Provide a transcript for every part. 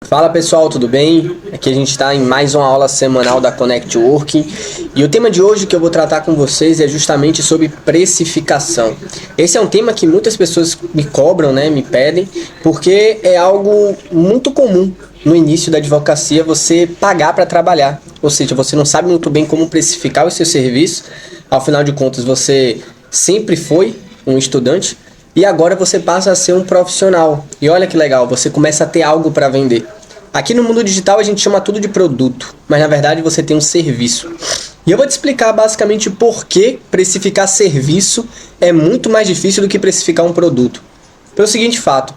Fala pessoal, tudo bem? Aqui a gente está em mais uma aula semanal da Connect Working e o tema de hoje que eu vou tratar com vocês é justamente sobre precificação. Esse é um tema que muitas pessoas me cobram, né, me pedem, porque é algo muito comum no início da advocacia você pagar para trabalhar, ou seja, você não sabe muito bem como precificar o seu serviço, ao final de contas você sempre foi um estudante e agora você passa a ser um profissional. E olha que legal, você começa a ter algo para vender. Aqui no mundo digital a gente chama tudo de produto, mas na verdade você tem um serviço. E eu vou te explicar basicamente por que precificar serviço é muito mais difícil do que precificar um produto. Pelo seguinte fato,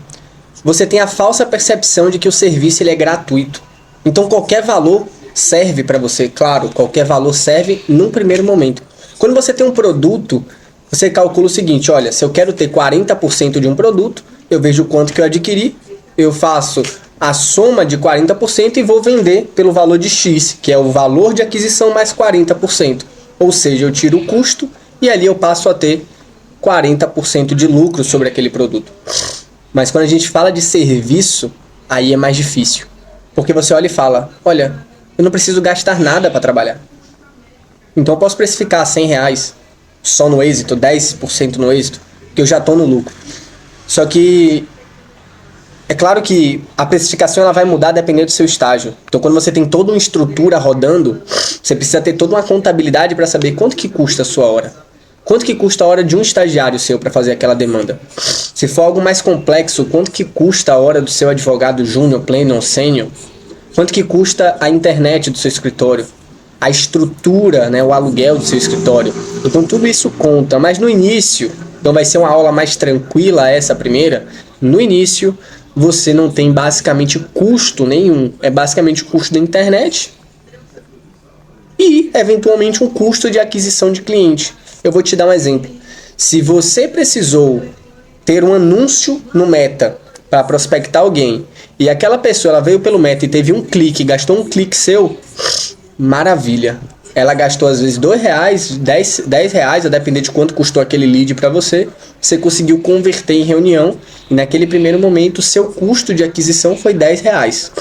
você tem a falsa percepção de que o serviço ele é gratuito. Então qualquer valor serve para você, claro, qualquer valor serve num primeiro momento. Quando você tem um produto, você calcula o seguinte, olha, se eu quero ter 40% de um produto, eu vejo quanto que eu adquiri, eu faço a soma de 40% e vou vender pelo valor de X, que é o valor de aquisição mais 40%. Ou seja, eu tiro o custo e ali eu passo a ter 40% de lucro sobre aquele produto. Mas quando a gente fala de serviço, aí é mais difícil. Porque você olha e fala, olha, eu não preciso gastar nada para trabalhar. Então eu posso precificar R$100 só no êxito, 10% no êxito, que eu já estou no lucro. Só que é claro que a precificação ela vai mudar dependendo do seu estágio. Então quando você tem toda uma estrutura rodando, você precisa ter toda uma contabilidade para saber quanto que custa a sua hora. Quanto que custa a hora de um estagiário seu para fazer aquela demanda? Se for algo mais complexo, quanto que custa a hora do seu advogado júnior, pleno ou sênior? Quanto que custa a internet do seu escritório? A estrutura, né, o aluguel do seu escritório. Então tudo isso conta, mas no início, então vai ser uma aula mais tranquila essa primeira, no início você não tem basicamente custo nenhum, é basicamente o custo da internet e eventualmente um custo de aquisição de cliente. Eu vou te dar um exemplo. Se você precisou ter um anúncio no Meta para prospectar alguém e aquela pessoa ela veio pelo Meta e teve um clique, gastou um clique seu, maravilha. Ela gastou às vezes R$2, R$10, a depender de quanto custou aquele lead para você. Você conseguiu converter em reunião e naquele primeiro momento o seu custo de aquisição foi R$10.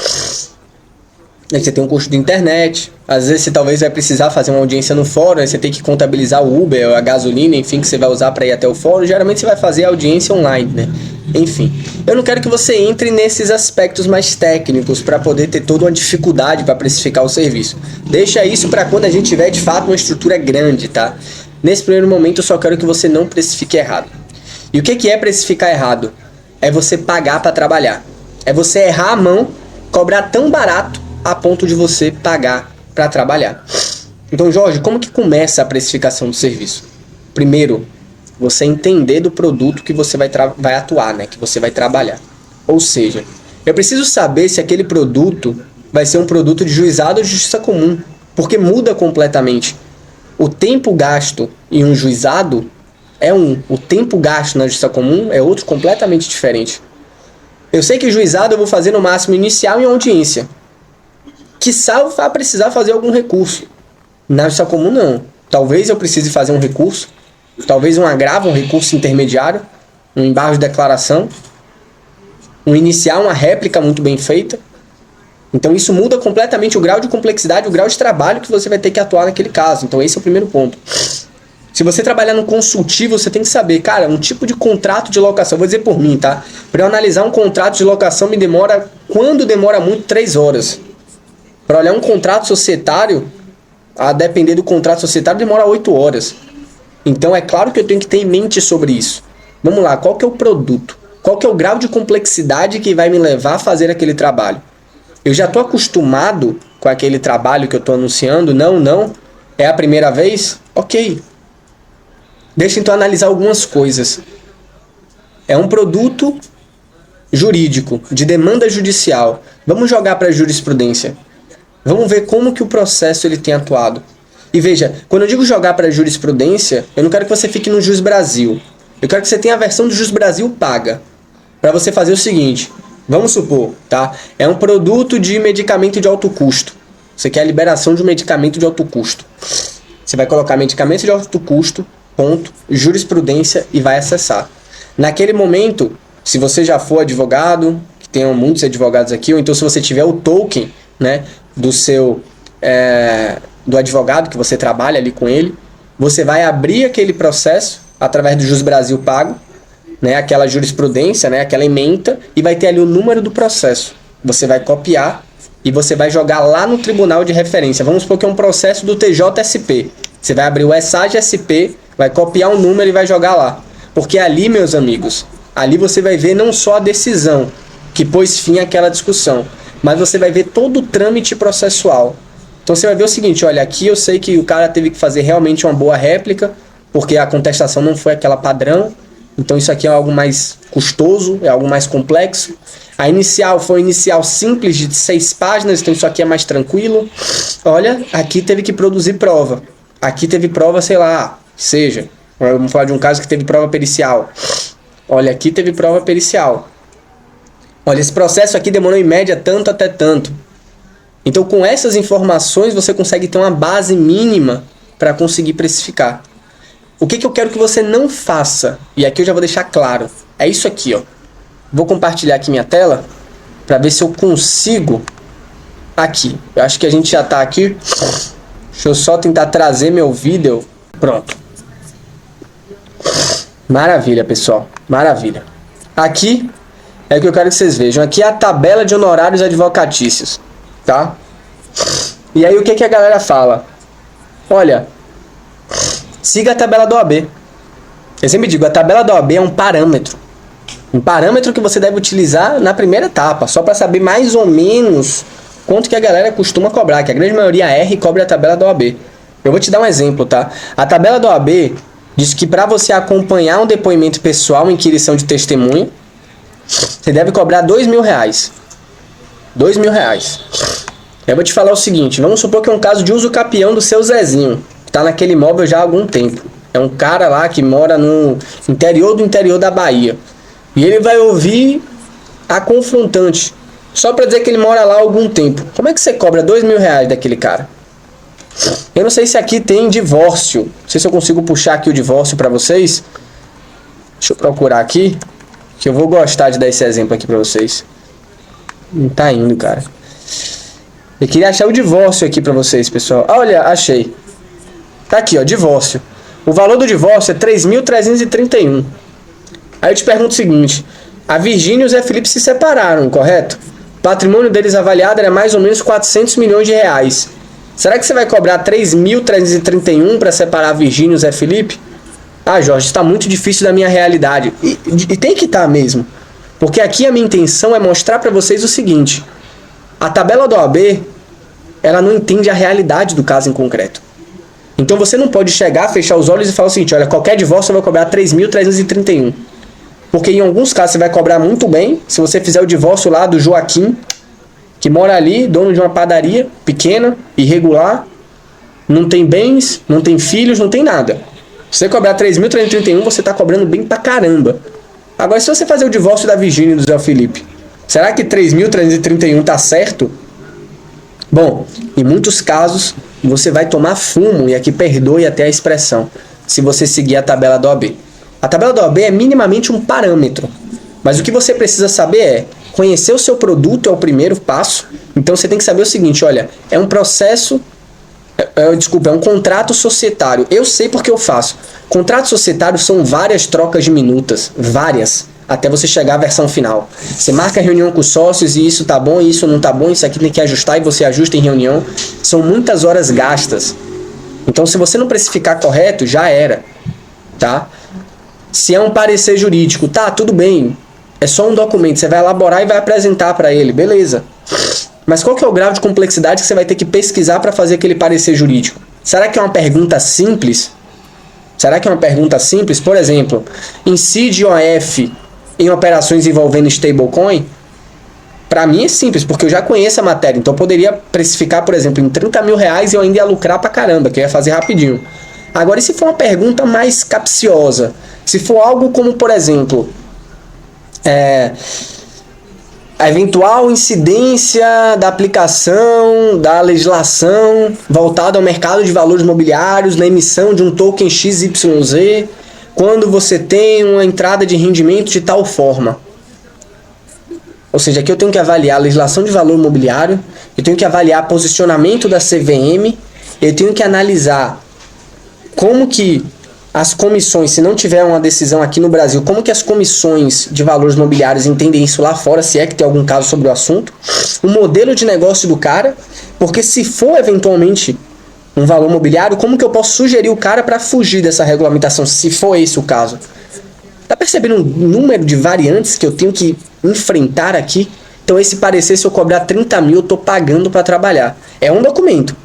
Aí você tem um custo de internet, às vezes você talvez vai precisar fazer uma audiência no fórum, aí você tem que contabilizar o Uber, a gasolina, enfim, que você vai usar para ir até o fórum. Geralmente você vai fazer audiência online, né? Enfim, eu não quero que você entre nesses aspectos mais técnicos para poder ter toda uma dificuldade para precificar o serviço. Deixa isso para quando a gente tiver de fato uma estrutura grande, tá? Nesse primeiro momento eu só quero que você não precifique errado. E o que é precificar errado? É você pagar para trabalhar. É você errar a mão, cobrar tão barato a ponto de você pagar para trabalhar. Então, Jorge, como que começa a precificação do serviço? Primeiro, você entender do produto que você vai atuar, né? Que você vai trabalhar. Ou seja, eu preciso saber se aquele produto vai ser um produto de juizado ou de justiça comum, porque muda completamente. O tempo gasto em um juizado é um, o tempo gasto na justiça comum é outro completamente diferente. Eu sei que juizado eu vou fazer no máximo inicial em audiência. Quiçá eu vá precisar fazer algum recurso. Na justiça comum não. Talvez eu precise fazer um recurso, talvez um agravo, um recurso intermediário, um embargo de declaração, um inicial, uma réplica muito bem feita. Então isso muda completamente o grau de complexidade, o grau de trabalho que você vai ter que atuar naquele caso. Então esse é o primeiro ponto. Se você trabalhar no consultivo, você tem que saber, cara, um tipo de contrato de locação, vou dizer por mim, tá? Para eu analisar um contrato de locação me demora, quando demora muito, 3 horas. Para olhar um contrato societário, a depender do contrato societário, demora 8 horas. Então é claro que eu tenho que ter em mente sobre isso. Vamos lá, qual que é o produto? Qual que é o grau de complexidade que vai me levar a fazer aquele trabalho? Eu já estou acostumado com aquele trabalho que eu estou anunciando? Não. É a primeira vez? Ok. Deixa então analisar algumas coisas. É um produto jurídico, de demanda judicial. Vamos jogar para a jurisprudência. Vamos ver como que o processo ele tem atuado. E veja, quando eu digo jogar para a jurisprudência, eu não quero que você fique no Jus Brasil. Eu quero que você tenha a versão do Jus Brasil paga. Para você fazer o seguinte, vamos supor, tá? É um produto de medicamento de alto custo. Você quer a liberação de um medicamento de alto custo. Você vai colocar medicamento de alto custo, ponto, jurisprudência e vai acessar. Naquele momento, se você já for advogado, que tenham muitos advogados aqui, ou então se você tiver o token, né, do seu do advogado que você trabalha ali com ele, você vai abrir aquele processo através do Jus Brasil Pago, né, aquela jurisprudência, né, aquela ementa, e vai ter ali o número do processo. Você vai copiar e você vai jogar lá no tribunal de referência. Vamos supor que é um processo do TJSP. Você vai abrir o ESAG-SP, vai copiar um número e vai jogar lá. Porque ali, meus amigos, ali você vai ver não só a decisão que pôs fim àquela discussão, mas você vai ver todo o trâmite processual. Então você vai ver o seguinte, olha, aqui eu sei que o cara teve que fazer realmente uma boa réplica, porque a contestação não foi aquela padrão, então isso aqui é algo mais custoso, é algo mais complexo. A inicial foi inicial simples de 6 páginas, então isso aqui é mais tranquilo. Olha, aqui teve que produzir prova. Aqui teve prova, sei lá, seja, vamos falar de um caso que teve prova pericial. Olha, aqui teve prova pericial. Olha, esse processo aqui demorou em média tanto até tanto. Então, com essas informações, você consegue ter uma base mínima para conseguir precificar. O que eu quero que você não faça, e aqui eu já vou deixar claro, é isso aqui, ó. Vou compartilhar aqui minha tela para ver se eu consigo aqui. Eu acho que a gente já está aqui. Deixa eu só tentar trazer meu vídeo. Pronto. Maravilha, pessoal. Maravilha. Aqui é o que eu quero que vocês vejam. Aqui é a tabela de honorários advocatícios, tá? E aí o que a galera fala? Olha, siga a tabela da OAB. Eu sempre digo, a tabela da OAB é um parâmetro. Um parâmetro que você deve utilizar na primeira etapa, só para saber mais ou menos quanto que a galera costuma cobrar, que a grande maioria erra e cobra a tabela da OAB. Eu vou te dar um exemplo, tá? A tabela da OAB diz que para você acompanhar um depoimento pessoal em inquirição de testemunha, você deve cobrar R$2.000. R$2.000. Eu vou te falar o seguinte, vamos supor que é um caso de uso capião do seu Zezinho, que tá naquele imóvel já há algum tempo. É um cara lá que mora no interior do interior da Bahia. E ele vai ouvir a confrontante, só para dizer que ele mora lá há algum tempo. Como é que você cobra R$2.000 daquele cara? Eu não sei se aqui tem divórcio. Não sei se eu consigo puxar aqui o divórcio para vocês. Deixa eu procurar aqui, que eu vou gostar de dar esse exemplo aqui para vocês. Não tá indo, cara. Eu queria achar o divórcio aqui para vocês, pessoal. Olha, achei. Tá aqui, ó, divórcio. O valor do divórcio é 3.331. Aí eu te pergunto o seguinte, a Virgínia e o Zé Felipe se separaram, correto? O patrimônio deles avaliado era mais ou menos 400 milhões de reais. Será que você vai cobrar 3.331 para separar a Virgínia e o Zé Felipe? Ah, Jorge, está muito difícil da minha realidade. E tem que estar mesmo. Porque aqui a minha intenção é mostrar para vocês o seguinte, a tabela da OAB, ela não entende a realidade do caso em concreto. Então você não pode chegar, fechar os olhos e falar o seguinte, olha, qualquer divórcio eu vou cobrar 3.331. Porque em alguns casos você vai cobrar muito bem, se você fizer o divórcio lá do Joaquim, que mora ali, dono de uma padaria pequena, irregular, não tem bens, não tem filhos, não tem nada. Se você cobrar 3.331, você está cobrando bem pra caramba. Agora, se você fazer o divórcio da Virgínia e do Zé Felipe, será que 3.331 tá certo? Bom, em muitos casos, você vai tomar fumo, e aqui perdoe até a expressão, se você seguir a tabela da OAB. A tabela da OAB é minimamente um parâmetro, mas o que você precisa saber é, conhecer o seu produto é o primeiro passo, então você tem que saber o seguinte, olha, é um processo, é um contrato societário, eu sei porque eu faço. Contratos societários são várias trocas de minutas, várias, até você chegar à versão final. Você marca a reunião com os sócios e isso tá bom, isso não tá bom, isso aqui tem que ajustar e você ajusta em reunião. São muitas horas gastas. Então se você não precificar correto, já era, tá? Se é um parecer jurídico, tá, tudo bem, é só um documento, você vai elaborar e vai apresentar para ele, beleza. Mas qual que é o grau de complexidade que você vai ter que pesquisar para fazer aquele parecer jurídico? Será que é uma pergunta simples? Será que é uma pergunta simples? Por exemplo, incide OF em operações envolvendo stablecoin? Para mim é simples, porque eu já conheço a matéria. Então eu poderia precificar, por exemplo, em R$30.000 e eu ainda ia lucrar pra caramba, que eu ia fazer rapidinho. Agora, e se for uma pergunta mais capciosa? Se for algo como, por exemplo, a eventual incidência da aplicação da legislação voltada ao mercado de valores mobiliários na emissão de um token XYZ, quando você tem uma entrada de rendimento de tal forma. Ou seja, aqui eu tenho que avaliar a legislação de valor imobiliário, eu tenho que avaliar posicionamento da CVM, eu tenho que analisar como que as comissões, se não tiver uma decisão aqui no Brasil, como que as comissões de valores imobiliários entendem isso lá fora, se é que tem algum caso sobre o assunto, o modelo de negócio do cara, porque se for eventualmente um valor imobiliário, como que eu posso sugerir o cara para fugir dessa regulamentação, se for esse o caso? Tá percebendo o número de variantes que eu tenho que enfrentar aqui? Então esse parecer, se eu cobrar 30 mil, eu tô pagando para trabalhar. É um documento,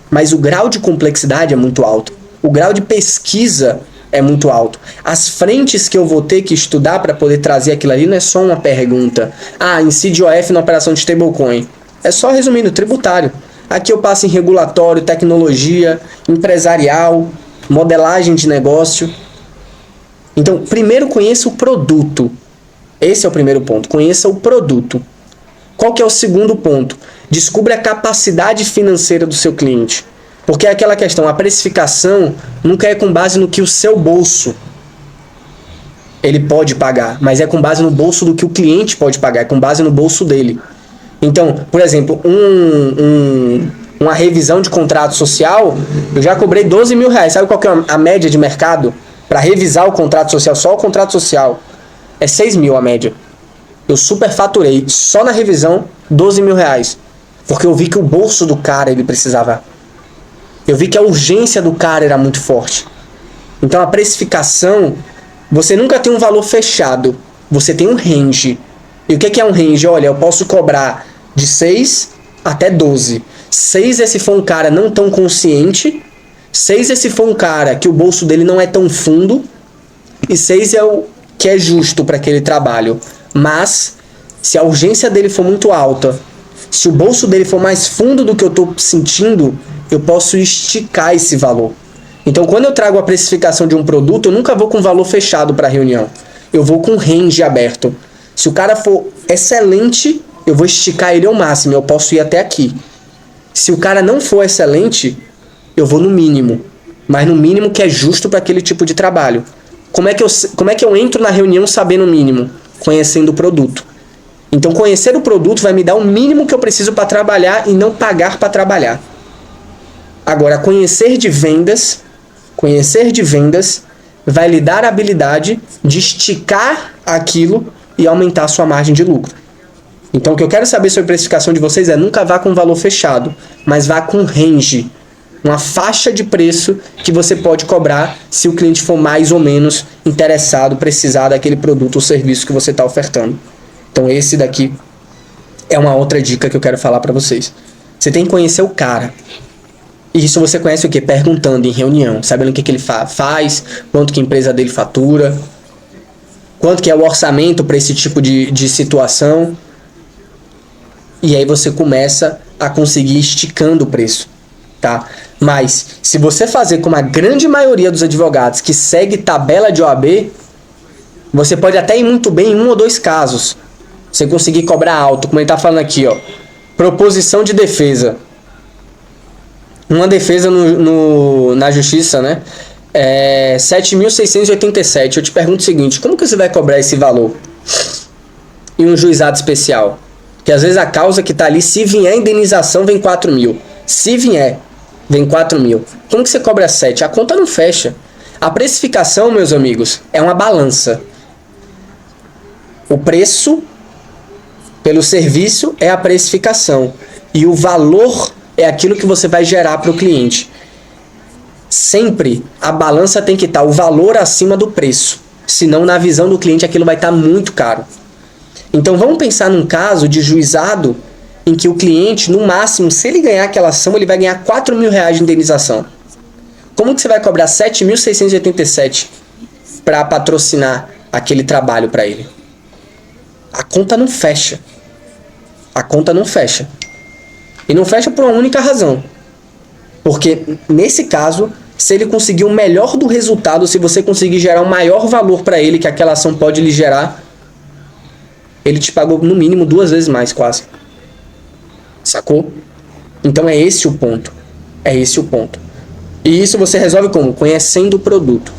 mas o grau de complexidade é muito alto. O grau de pesquisa é muito alto. As frentes que eu vou ter que estudar para poder trazer aquilo ali não é só uma pergunta. Ah, incide OF na operação de stablecoin. É só resumindo, tributário. Aqui eu passo em regulatório, tecnologia, empresarial, modelagem de negócio. Então, primeiro conheça o produto. Esse é o primeiro ponto. Conheça o produto. Qual que é o segundo ponto? Descubra a capacidade financeira do seu cliente. Porque é aquela questão, a precificação nunca é com base no que o seu bolso ele pode pagar, mas é com base no bolso do que o cliente pode pagar, é com base no bolso dele. Então, por exemplo, uma revisão de contrato social, eu já cobrei 12 mil reais. Sabe qual que é a média de mercado? Para revisar o contrato social, só o contrato social, é 6 mil a média. Eu superfaturei, só na revisão, 12 mil reais. Porque eu vi que o bolso do cara ele precisava. Eu vi que a urgência do cara era muito forte. Então a precificação, você nunca tem um valor fechado, você tem um range. E o que é um range? Olha, eu posso cobrar de 6 até 12. 6 é se for um cara não tão consciente, 6 é se for um cara que o bolso dele não é tão fundo, e 6 é o que é justo para aquele trabalho. Mas, se a urgência dele for muito alta, se o bolso dele for mais fundo do que eu estou sentindo, eu posso esticar esse valor. Então, quando eu trago a precificação de um produto, eu nunca vou com valor fechado para a reunião. Eu vou com range aberto. Se o cara for excelente, eu vou esticar ele ao máximo. Eu posso ir até aqui. Se o cara não for excelente, eu vou no mínimo. Mas no mínimo que é justo para aquele tipo de trabalho. Como é que eu entro na reunião sabendo o mínimo? Conhecendo o produto. Então, conhecer o produto vai me dar o mínimo que eu preciso para trabalhar e não pagar para trabalhar. Agora, conhecer de vendas vai lhe dar a habilidade de esticar aquilo e aumentar a sua margem de lucro. Então, o que eu quero saber sobre a precificação de vocês é nunca vá com valor fechado, mas vá com range, uma faixa de preço que você pode cobrar se o cliente for mais ou menos interessado, precisar daquele produto ou serviço que você está ofertando. Então, esse daqui é uma outra dica que eu quero falar para vocês. Você tem que conhecer o cara. E isso você conhece o quê? Perguntando em reunião, sabendo o que ele faz, quanto que a empresa dele fatura, quanto que é o orçamento para esse tipo de situação. E aí você começa a conseguir ir esticando o preço, tá? Mas, se você fazer como a grande maioria dos advogados que segue tabela de OAB, você pode até ir muito bem em 1 ou 2 casos. Você conseguir cobrar alto, como ele está falando aqui, ó. Proposição de defesa. Uma defesa na justiça, né? 7.687. Eu te pergunto o seguinte, como que você vai cobrar esse valor em um juizado especial? Que às vezes a causa que está ali, se vier indenização, vem 4 mil. Se vier, vem 4 mil. Como que você cobra 7? A conta não fecha. A precificação, meus amigos, é uma balança. O preço pelo serviço é a precificação. E o valor é aquilo que você vai gerar para o cliente. Sempre a balança tem que estar o valor acima do preço. Senão, na visão do cliente, aquilo vai estar muito caro. Então, vamos pensar num caso de juizado em que o cliente, no máximo, se ele ganhar aquela ação, ele vai ganhar 4 mil reais de indenização. Como que você vai cobrar 7.687 para patrocinar aquele trabalho para ele? A conta não fecha. A conta não fecha. E não fecha por uma única razão. Porque, nesse caso, se ele conseguir o melhor do resultado, se você conseguir gerar um maior valor para ele que aquela ação pode lhe gerar, ele te pagou no mínimo 2 vezes mais, quase. Sacou? Então é esse o ponto. É esse o ponto. E isso você resolve como? Conhecendo o produto.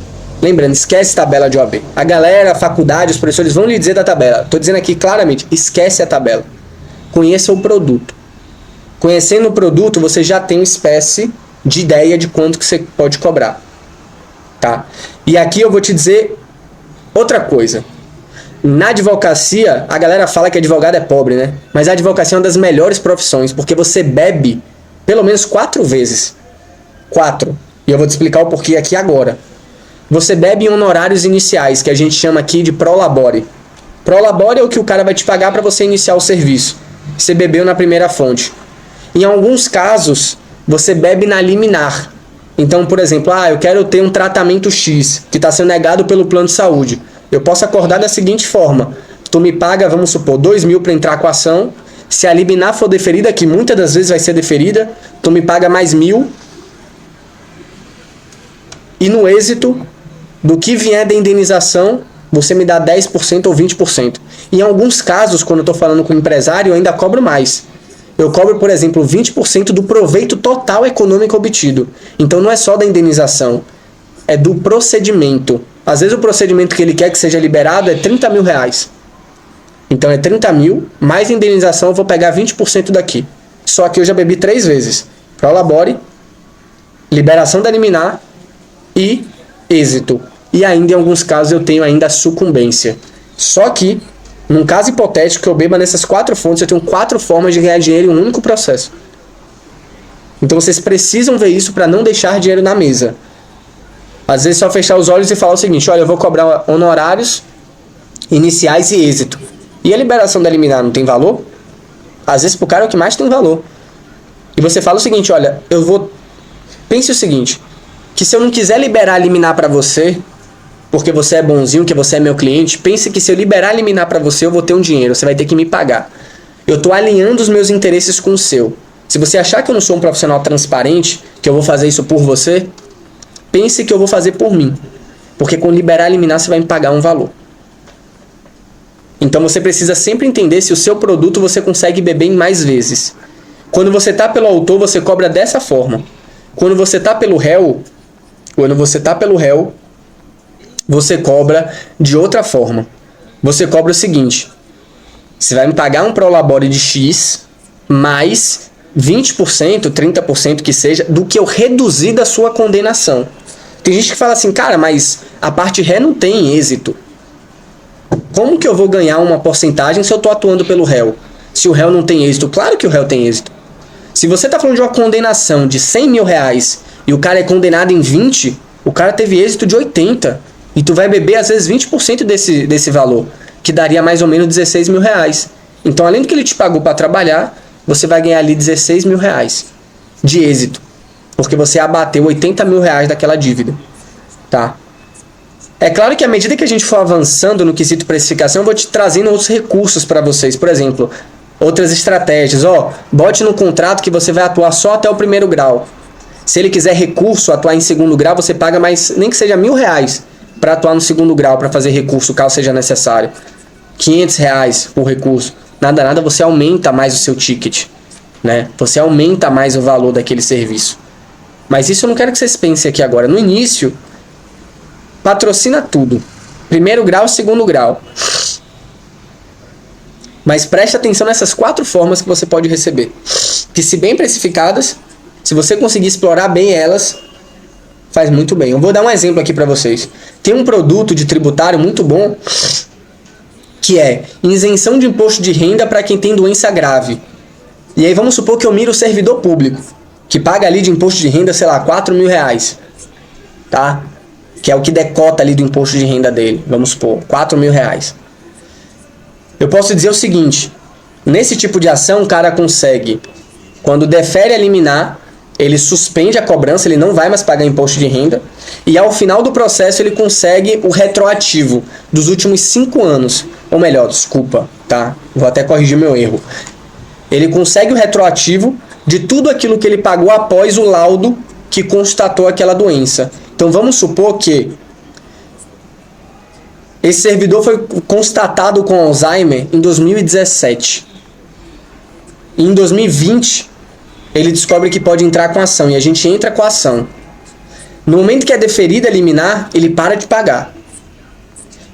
Lembrando, esquece tabela de OAB. A galera, a faculdade, os professores vão lhe dizer da tabela. Tô dizendo aqui claramente, esquece a tabela. Conheça o produto. Conhecendo o produto, você já tem uma espécie de ideia de quanto que você pode cobrar. Tá? E aqui eu vou te dizer outra coisa. Na advocacia, a galera fala que advogado é pobre, né? Mas a advocacia é uma das melhores profissões, porque você bebe pelo menos 4 vezes. 4. E eu vou te explicar o porquê aqui agora. Você bebe em honorários iniciais, que a gente chama aqui de prolabore. Prolabore é o que o cara vai te pagar para você iniciar o serviço. Você bebeu na primeira fonte. Em alguns casos, você bebe na liminar. Então, por exemplo, eu quero ter um tratamento X, que está sendo negado pelo plano de saúde. Eu posso acordar da seguinte forma. Tu me paga, vamos supor, 2.000 para entrar com a ação. Se a liminar for deferida, que muitas das vezes vai ser deferida, tu me paga mais 1.000. E no êxito do que vier da indenização, você me dá 10% ou 20%. Em alguns casos, quando eu estou falando com o empresário, eu ainda cobro mais. Eu cobro, por exemplo, 20% do proveito total econômico obtido. Então não é só da indenização, é do procedimento. Às vezes o procedimento que ele quer que seja liberado é 30 mil reais. Então é 30 mil, mais indenização eu vou pegar 20% daqui. Só que eu já bebi 3 vezes. Prolabore, liberação da liminar e êxito. E ainda em alguns casos eu tenho ainda a sucumbência. Só que, num caso hipotético que eu beba nessas 4 fontes, eu tenho 4 formas de ganhar dinheiro em um único processo. Então vocês precisam ver isso para não deixar dinheiro na mesa. Às vezes só fechar os olhos e falar o seguinte, olha, eu vou cobrar honorários iniciais e êxito. E a liberação da liminar não tem valor? Às vezes pro cara é o que mais tem valor. E você fala o seguinte, olha, pense o seguinte, que se eu não quiser liberar a liminar para você, porque você é bonzinho, que você é meu cliente, pense que se eu liberar a liminar para você, eu vou ter um dinheiro, você vai ter que me pagar. Eu tô alinhando os meus interesses com o seu. Se você achar que eu não sou um profissional transparente, que eu vou fazer isso por você, pense que eu vou fazer por mim. Porque com liberar a liminar, você vai me pagar um valor. Então você precisa sempre entender se o seu produto você consegue beber em mais vezes. Quando você tá pelo autor, você cobra dessa forma. Quando você tá pelo réu, você cobra de outra forma. Você cobra o seguinte: você vai me pagar um prolabore de X mais 20%, 30% que seja, do que eu reduzir da sua condenação. Tem gente que fala assim, cara, mas a parte ré não tem êxito. Como que eu vou ganhar uma porcentagem se eu estou atuando pelo réu? Se o réu não tem êxito? Claro que o réu tem êxito. Se você está falando de uma condenação de 100 mil reais e o cara é condenado em 20, o cara teve êxito de 80. E tu vai beber às vezes 20% desse valor, que daria mais ou menos 16 mil reais. Então, além do que ele te pagou para trabalhar, você vai ganhar ali 16 mil reais de êxito. Porque você abateu 80 mil reais daquela dívida. Tá? É claro que à medida que a gente for avançando no quesito precificação, eu vou te trazendo outros recursos para vocês. Por exemplo, outras estratégias. Bote no contrato que você vai atuar só até o 1º grau. Se ele quiser recurso, atuar em 2º grau, você paga mais, nem que seja 1.000 reais para atuar no 2º grau, para fazer recurso, caso seja necessário. 500 reais por recurso. Nada, você aumenta mais o seu ticket. Né? Você aumenta mais o valor daquele serviço. Mas isso eu não quero que vocês pensem aqui agora. No início, patrocina tudo. 1º grau, 2º grau. Mas preste atenção nessas 4 formas que você pode receber. Que se bem precificadas, se você conseguir explorar bem elas, faz muito bem. Eu vou dar um exemplo aqui para vocês. Tem um produto de tributário muito bom, que é isenção de imposto de renda para quem tem doença grave. E aí vamos supor que eu miro o servidor público, que paga ali de imposto de renda, sei lá, 4 mil reais. Tá? Que é o que decota ali do imposto de renda dele. Vamos supor, 4 mil reais. Eu posso dizer o seguinte, nesse tipo de ação o cara consegue, quando defere a liminar, ele suspende a cobrança, ele não vai mais pagar imposto de renda, e ao final do processo ele consegue o retroativo dos últimos 5 anos. Ou melhor, desculpa, tá? Vou até corrigir meu erro. Ele consegue o retroativo de tudo aquilo que ele pagou após o laudo que constatou aquela doença. Então vamos supor que esse servidor foi constatado com Alzheimer em 2017. E em 2020, ele descobre que pode entrar com a ação. E a gente entra com a ação. No momento que é deferida liminar, ele para de pagar.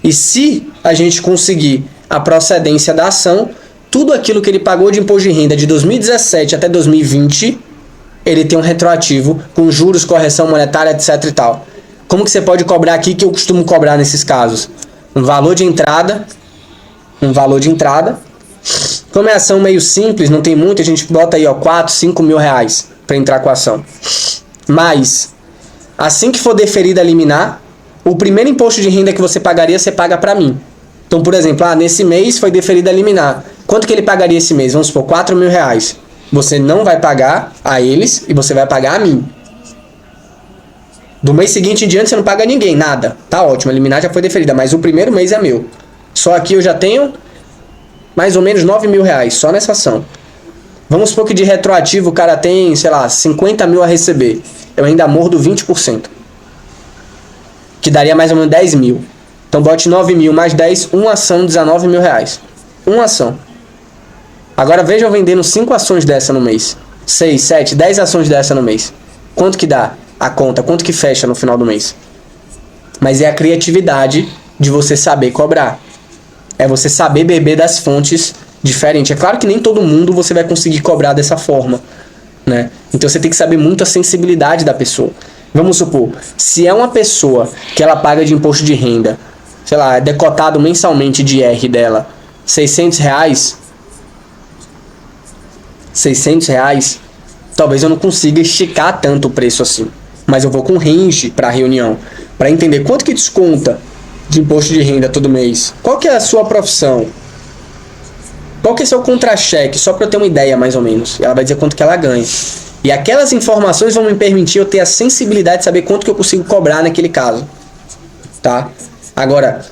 E se a gente conseguir a procedência da ação, tudo aquilo que ele pagou de imposto de renda de 2017 até 2020, ele tem um retroativo com juros, correção monetária, etc e tal. Como que você pode cobrar aqui, que eu costumo cobrar nesses casos? Um valor de entrada. Como é ação meio simples, não tem muito, a gente bota aí, ó, 4, 5 mil reais para entrar com a ação. Mas, assim que for deferida a liminar, o primeiro imposto de renda que você pagaria, você paga para mim. Então, por exemplo, nesse mês foi deferida a liminar. Quanto que ele pagaria esse mês? Vamos supor, 4 mil reais. Você não vai pagar a eles e você vai pagar a mim. Do mês seguinte em diante você não paga a ninguém, nada. Tá ótimo, a liminar já foi deferida, mas o primeiro mês é meu. Só aqui eu já tenho mais ou menos 9 mil reais, só nessa ação. Vamos supor que de retroativo o cara tem, sei lá, 50 mil a receber. Eu ainda mordo 20%. Que daria mais ou menos 10 mil. Então bote 9 mil mais 10, uma ação, 19 mil reais. Uma ação. Agora veja eu vendendo 5 ações dessa no mês. 6, 7, 10 ações dessa no mês. Quanto que dá a conta? Quanto que fecha no final do mês? Mas é a criatividade de você saber cobrar. É você saber beber das fontes diferentes. É claro que nem todo mundo você vai conseguir cobrar dessa forma, né? Então você tem que saber muito a sensibilidade da pessoa. Vamos supor, se é uma pessoa que ela paga de imposto de renda, sei lá, é decotado mensalmente de R dela, 600 reais, talvez eu não consiga esticar tanto o preço assim. Mas eu vou com range para a reunião, para entender quanto que desconta de imposto de renda todo mês. Qual que é a sua profissão? Qual que é o seu contra-cheque? Só para eu ter uma ideia, mais ou menos. Ela vai dizer quanto que ela ganha. E aquelas informações vão me permitir eu ter a sensibilidade de saber quanto que eu consigo cobrar naquele caso. Tá? Agora,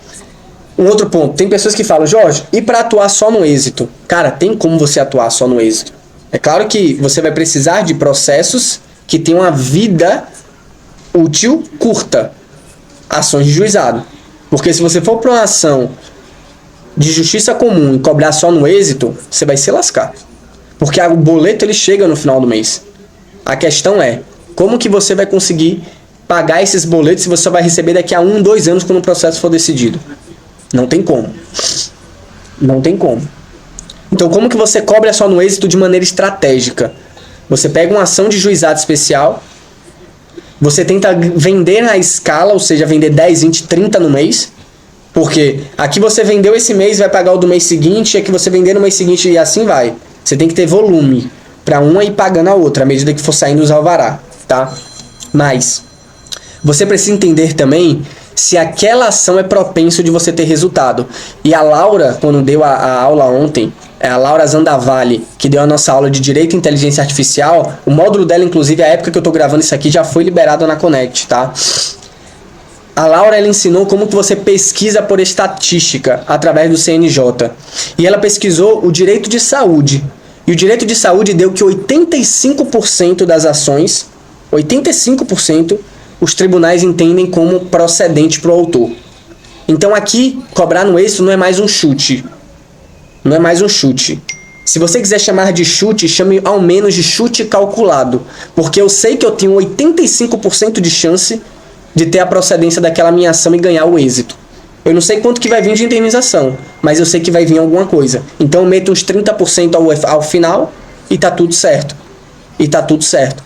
um outro ponto. Tem pessoas que falam, Jorge, e para atuar só no êxito? Cara, tem como você atuar só no êxito. É claro que você vai precisar de processos que tenham uma vida útil curta. Ações de juizado. Porque se você for para uma ação de justiça comum e cobrar só no êxito, você vai se lascar. Porque o boleto ele chega no final do mês. A questão é, como que você vai conseguir pagar esses boletos se você só vai receber daqui a 1, 2 anos quando o processo for decidido? Não tem como. Não tem como. Então, como que você cobra só no êxito de maneira estratégica? Você pega uma ação de juizado especial, você tenta vender na escala, ou seja, vender 10, 20, 30 no mês, porque aqui você vendeu esse mês, vai pagar o do mês seguinte, e aqui você vender no mês seguinte e assim vai. Você tem que ter volume para uma ir pagando a outra, à medida que for saindo os alvará, tá? Mas você precisa entender também se aquela ação é propenso de você ter resultado. E a Laura, quando deu a aula ontem, a Laura Zandavalli, que deu a nossa aula de Direito e Inteligência Artificial, o módulo dela, inclusive, a época que eu tô gravando isso aqui, já foi liberado na Connect, tá? A Laura, ela ensinou como que você pesquisa por estatística através do CNJ. E ela pesquisou o direito de saúde. E o direito de saúde deu que 85% das ações, 85%, os tribunais entendem como procedente para o autor. Então aqui, cobrar no êxito não é mais um chute. Não é mais um chute. Se você quiser chamar de chute, chame ao menos de chute calculado. Porque eu sei que eu tenho 85% de chance de ter a procedência daquela minha ação e ganhar o êxito. Eu não sei quanto que vai vir de indenização, mas eu sei que vai vir alguma coisa. Então eu meto uns 30% ao final e tá tudo certo. E tá tudo certo.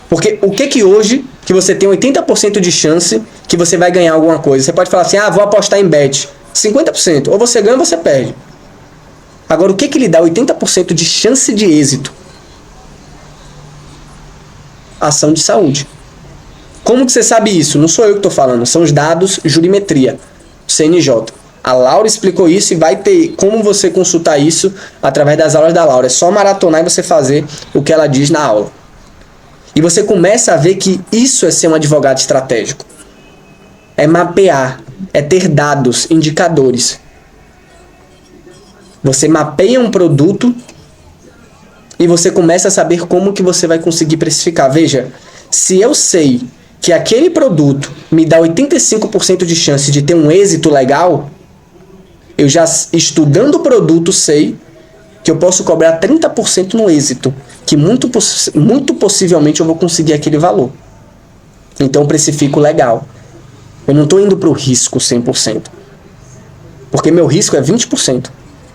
Porque o que hoje que você tem 80% de chance que você vai ganhar alguma coisa? Você pode falar assim, vou apostar em bet. 50%. Ou você ganha ou você perde. Agora, o que lhe dá 80% de chance de êxito? Ação de saúde. Como que você sabe isso? Não sou eu que estou falando, são os dados jurimetria, CNJ. A Laura explicou isso e vai ter como você consultar isso através das aulas da Laura. É só maratonar e você fazer o que ela diz na aula. E você começa a ver que isso é ser um advogado estratégico. É mapear, é ter dados, indicadores. Você mapeia um produto e você começa a saber como que você vai conseguir precificar. Veja, se eu sei que aquele produto me dá 85% de chance de ter um êxito legal, eu já estudando o produto sei que eu posso cobrar 30% no êxito, que muito possivelmente eu vou conseguir aquele valor. Então eu precifico legal. Eu não estou indo para o risco 100%. Porque meu risco é 20%.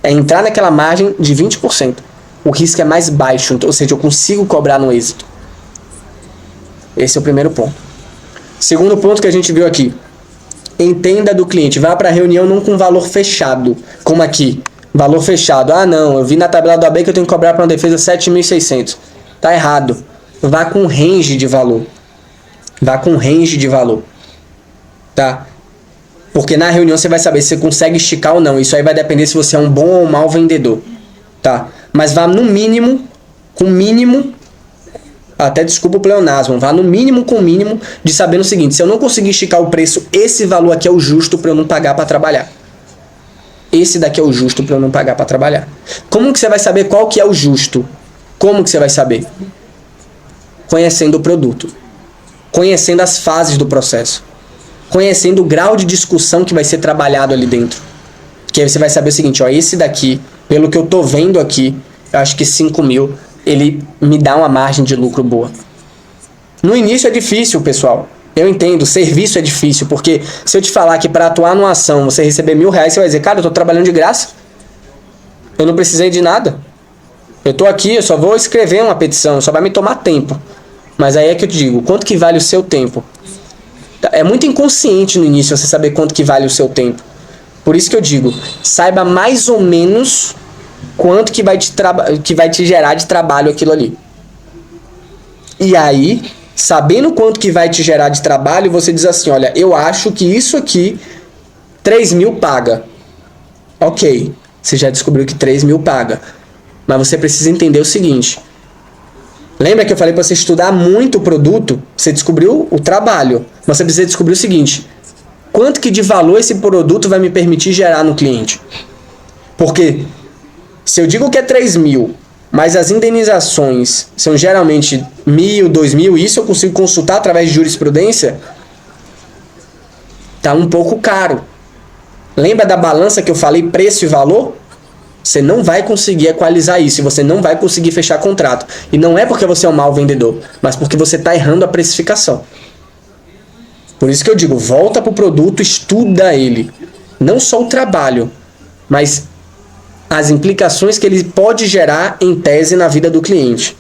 É entrar naquela margem de 20%. O risco é mais baixo, ou seja, eu consigo cobrar no êxito. Esse é o primeiro ponto. Segundo ponto que a gente viu aqui. Entenda do cliente. Vá para a reunião não com valor fechado. Como aqui. Valor fechado. Ah, não. Eu vi na tabela do AB que eu tenho que cobrar para uma defesa 7.600. Tá errado. Vá com range de valor. Vá com range de valor. Tá? Porque na reunião você vai saber se você consegue esticar ou não. Isso aí vai depender se você é um bom ou um mau vendedor. Tá? Mas vá no mínimo, com mínimo, até desculpa o pleonasmo, vá no mínimo com o mínimo de saber o seguinte: se eu não conseguir esticar o preço, esse valor aqui é o justo para eu não pagar para trabalhar. Esse daqui é o justo para eu não pagar para trabalhar. Como que você vai saber qual que é o justo? Como que você vai saber? Conhecendo o produto. Conhecendo as fases do processo. Conhecendo o grau de discussão que vai ser trabalhado ali dentro. Que aí você vai saber o seguinte, ó, esse daqui, pelo que eu tô vendo aqui, eu acho que 5.000, ele me dá uma margem de lucro boa. No início é difícil, pessoal. Eu entendo, serviço é difícil, porque se eu te falar que para atuar numa ação você receber R$1.000, você vai dizer, cara, eu tô trabalhando de graça. Eu não precisei de nada. Eu tô aqui, eu só vou escrever uma petição, só vai me tomar tempo. Mas aí é que eu te digo, quanto que vale o seu tempo? É muito inconsciente no início você saber quanto que vale o seu tempo. Por isso que eu digo, saiba mais ou menos quanto que vai te gerar de trabalho aquilo ali. E aí, sabendo quanto que vai te gerar de trabalho, você diz assim, olha, eu acho que isso aqui, 3.000 paga. Ok, você já descobriu que 3.000 paga. Mas você precisa entender o seguinte. Lembra que eu falei para você estudar muito o produto? Você descobriu o trabalho. Mas você precisa descobrir o seguinte. Quanto que de valor esse produto vai me permitir gerar no cliente? Porque se eu digo que é 3.000, mas as indenizações são geralmente 1.000, 2.000, isso eu consigo consultar através de jurisprudência, tá um pouco caro. Lembra da balança que eu falei preço e valor? Você não vai conseguir equalizar isso e você não vai conseguir fechar contrato. E não é porque você é um mau vendedor, mas porque você está errando a precificação. Por isso que eu digo, volta para o produto, estuda ele. Não só o trabalho, mas as implicações que ele pode gerar em tese na vida do cliente.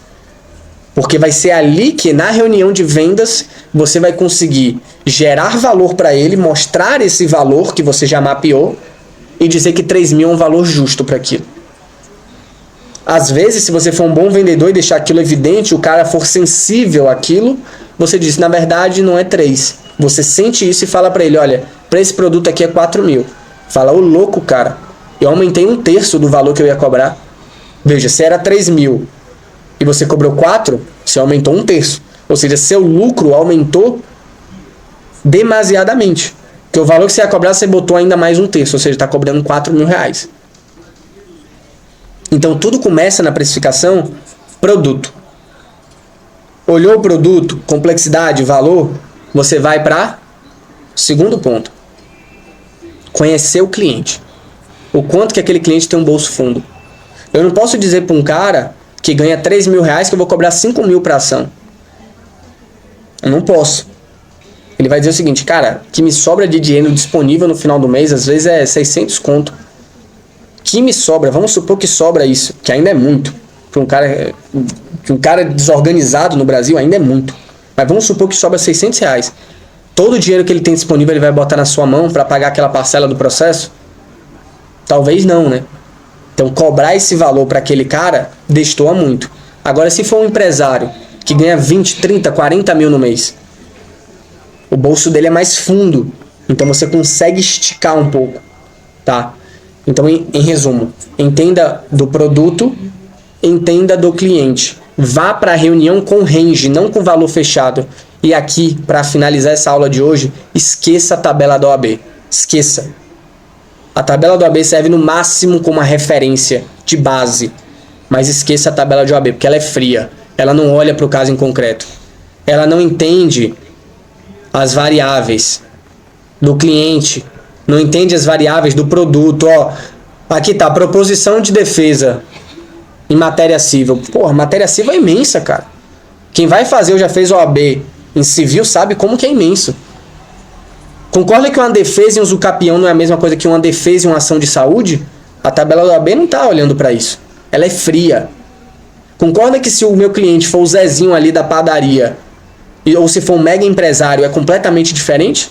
Porque vai ser ali que na reunião de vendas você vai conseguir gerar valor para ele, mostrar esse valor que você já mapeou e dizer que 3.000 é um valor justo para aquilo. Às vezes, se você for um bom vendedor e deixar aquilo evidente, o cara for sensível àquilo, você diz, na verdade não é 3. Você sente isso e fala para ele, olha, para esse produto aqui é 4.000. Fala, ô louco, cara, eu aumentei 1/3 do valor que eu ia cobrar. Veja, se era 3.000 e você cobrou 4, você aumentou 1/3. Ou seja, seu lucro aumentou demasiadamente. Porque o valor que você ia cobrar, você botou ainda mais 1/3. Ou seja, está cobrando R$4.000. Então, tudo começa na precificação produto. Olhou o produto, complexidade, valor, você vai para segundo ponto. Conhecer o cliente. O quanto que aquele cliente tem um bolso fundo. Eu não posso dizer para um cara que ganha R$3.000 que eu vou cobrar 5.000 para ação. Eu não posso. Ele vai dizer o seguinte, cara, que me sobra de dinheiro disponível no final do mês, às vezes é 600 conto. Que me sobra, vamos supor que sobra isso, que ainda é muito. Para um cara desorganizado no Brasil ainda é muito. Mas vamos supor que sobra R$600. Todo o dinheiro que ele tem disponível ele vai botar na sua mão para pagar aquela parcela do processo? Talvez não, né? Então cobrar esse valor para aquele cara destoa muito. Agora se for um empresário que ganha 20, 30, 40 mil no mês, o bolso dele é mais fundo, então você consegue esticar um pouco, tá? Então em resumo, entenda do produto, entenda do cliente, vá para a reunião com range, não com valor fechado. E aqui, para finalizar essa aula de hoje, esqueça a tabela da OAB, esqueça. A tabela do OAB serve no máximo como uma referência de base, mas esqueça a tabela de OAB, porque ela é fria, ela não olha para o caso em concreto, ela não entende as variáveis do cliente, não entende as variáveis do produto. Ó, aqui tá, proposição de defesa em matéria civil. Porra, matéria civil é imensa, cara. Quem vai fazer ou já fez OAB em civil sabe como que é imenso. Concorda que uma defesa e um usucapião não é a mesma coisa que uma defesa e uma ação de saúde? A tabela da OAB não está olhando para isso. Ela é fria. Concorda que se o meu cliente for o Zezinho ali da padaria, ou se for um mega empresário, é completamente diferente?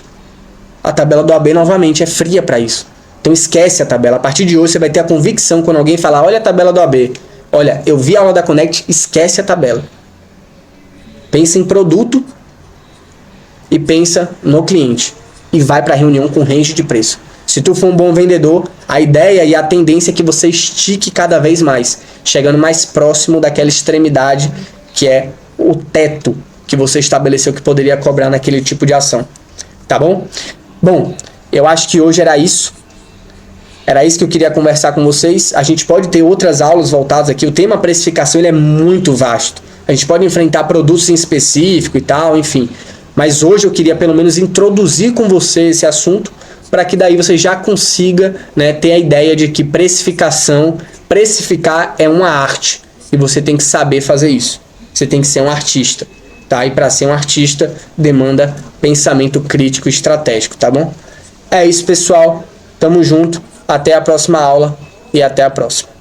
A tabela do OAB, novamente, é fria para isso. Então esquece a tabela. A partir de hoje você vai ter a convicção quando alguém falar, olha a tabela do OAB. Olha, eu vi a aula da Connect, esquece a tabela. Pensa em produto e pensa no cliente. E vai para a reunião com range de preço. Se tu for um bom vendedor, a ideia e a tendência é que você estique cada vez mais, chegando mais próximo daquela extremidade que é o teto que você estabeleceu que poderia cobrar naquele tipo de ação. Tá bom? Bom, eu acho que hoje era isso. Era isso que eu queria conversar com vocês. A gente pode ter outras aulas voltadas aqui. O tema precificação ele é muito vasto. A gente pode enfrentar produtos em específico e tal, enfim. Mas hoje eu queria pelo menos introduzir com você esse assunto para que daí você já consiga, né, ter a ideia de que precificar é uma arte. E você tem que saber fazer isso. Você tem que ser um artista. Tá? E para ser um artista demanda pensamento crítico e estratégico, tá bom? É isso, pessoal. Tamo junto. Até a próxima aula e até a próxima.